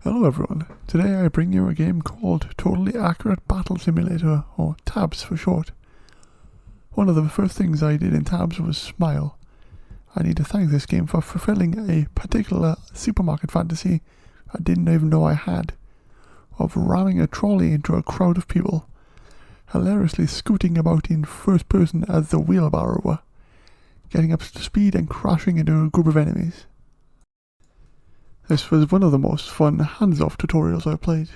Hello everyone, today I bring you a game called Totally Accurate Battle Simulator, or TABS for short. One of the first things I did in TABS was smile. I need to thank this game for fulfilling a particular supermarket fantasy I didn't even know I had, of ramming a trolley into a crowd of people, hilariously scooting about in first person as the wheelbarrower, getting up to speed and crashing into a group of enemies. This was one of the most fun hands-off tutorials I've played.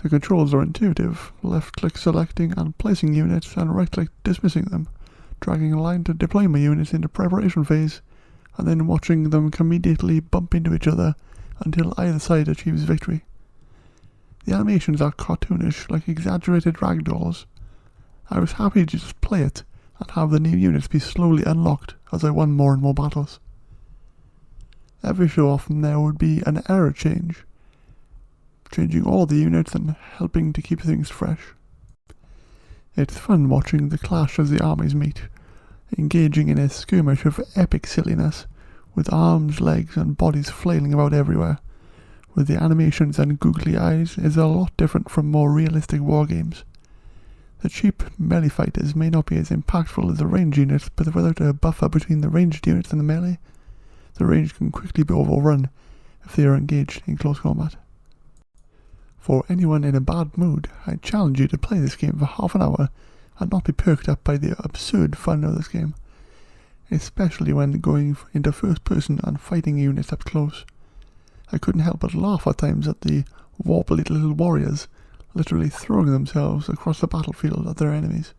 The controls are intuitive, left-click selecting and placing units and right-click dismissing them, dragging a line to deploy my units into preparation phase, and then watching them immediately bump into each other until either side achieves victory. The animations are cartoonish, like exaggerated ragdolls. I was happy to just play it and have the new units be slowly unlocked as I won more and more battles. Every so often there would be an error change, changing all the units and helping to keep things fresh. It's fun watching the clash as the armies meet, engaging in a skirmish of epic silliness, with arms, legs and bodies flailing about everywhere, with the animations and googly eyes is a lot different from more realistic wargames. The cheap melee fighters may not be as impactful as the ranged units, but without a buffer between the ranged units and the melee, the range can quickly be overrun if they are engaged in close combat. For anyone in a bad mood, I challenge you to play this game for half an hour and not be perked up by the absurd fun of this game, especially when going into first person and fighting units up close. I couldn't help but laugh at times at the wobbly little warriors literally throwing themselves across the battlefield at their enemies.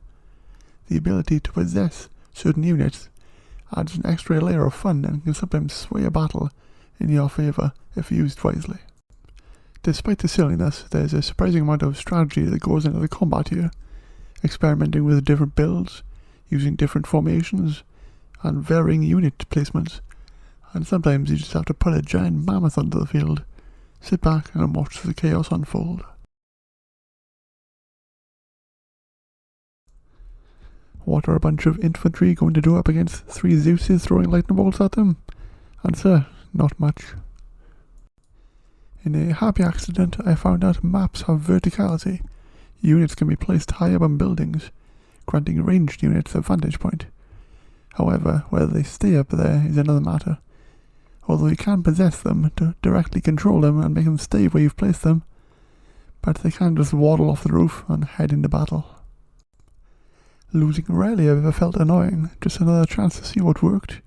The ability to possess certain units adds an extra layer of fun and can sometimes sway a battle in your favour if used wisely. Despite the silliness, there's a surprising amount of strategy that goes into the combat here, experimenting with different builds, using different formations, and varying unit placements, and sometimes you just have to put a giant mammoth onto the field, sit back and watch the chaos unfold. What are a bunch of infantry going to do up against 3 Zeuses throwing lightning bolts at them? Answer, not much. In a happy accident, I found out maps have verticality. Units can be placed high up on buildings, granting ranged units a vantage point. However, whether they stay up there is another matter. Although you can possess them to directly control them and make them stay where you've placed them, but they can just waddle off the roof and head into battle. Losing rarely ever felt annoying, just another chance to see what worked,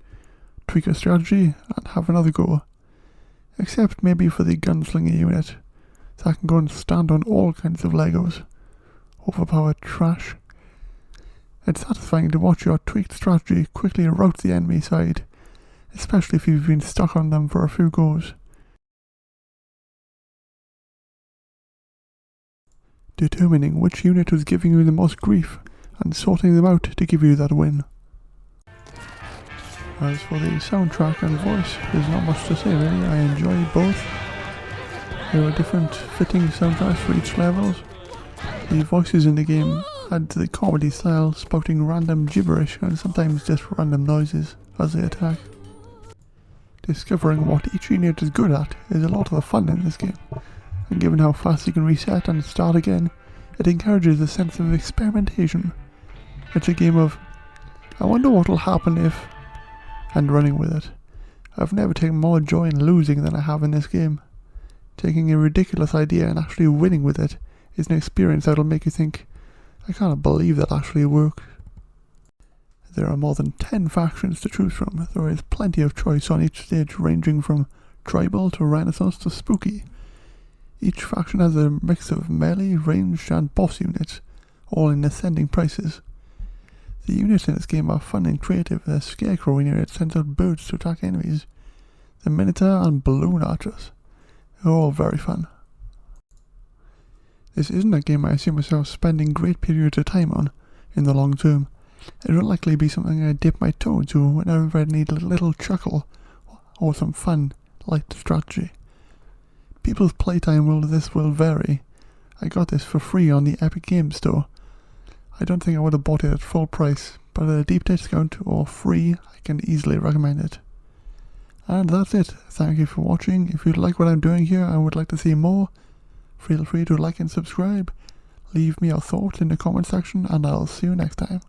tweak a strategy, and have another go. Except maybe for the gunslinger unit, that can go and stand on all kinds of Legos. Overpowered trash. It's satisfying to watch your tweaked strategy quickly rout the enemy side, especially if you've been stuck on them for a few goes. Determining which unit was giving you the most grief and sorting them out to give you that win. As for the soundtrack and voice, there's not much to say really. I enjoy both. There are different fitting soundtracks for each levels. The voices in the game add to the comedy style, spouting random gibberish and sometimes just random noises as they attack. Discovering what each unit is good at is a lot of the fun in this game, and given how fast you can reset and start again, it encourages a sense of experimentation. It's a game of, I wonder what will happen if, and running with it. I've never taken more joy in losing than I have in this game. Taking a ridiculous idea and actually winning with it is an experience that'll make you think, I can't believe that actually worked. There are more than 10 factions to choose from. There is plenty of choice on each stage, ranging from tribal to renaissance to spooky. Each faction has a mix of melee, ranged and boss units, all in ascending prices. The units in this game are fun and creative. The Scarecrow unit sends out birds to attack enemies. The Minotaur and Balloon Archers. They're all very fun. This isn't a game I see myself spending great periods of time on in the long term. It will likely be something I dip my toe into whenever I need a little chuckle or some fun, light strategy. People's playtime with this will vary. I got this for free on the Epic Games Store. I don't think I would have bought it at full price, but at a deep discount or free, I can easily recommend it. And that's it. Thank you for watching. If you like what I'm doing here and would like to see more, feel free to like and subscribe. Leave me your thoughts in the comment section, and I'll see you next time.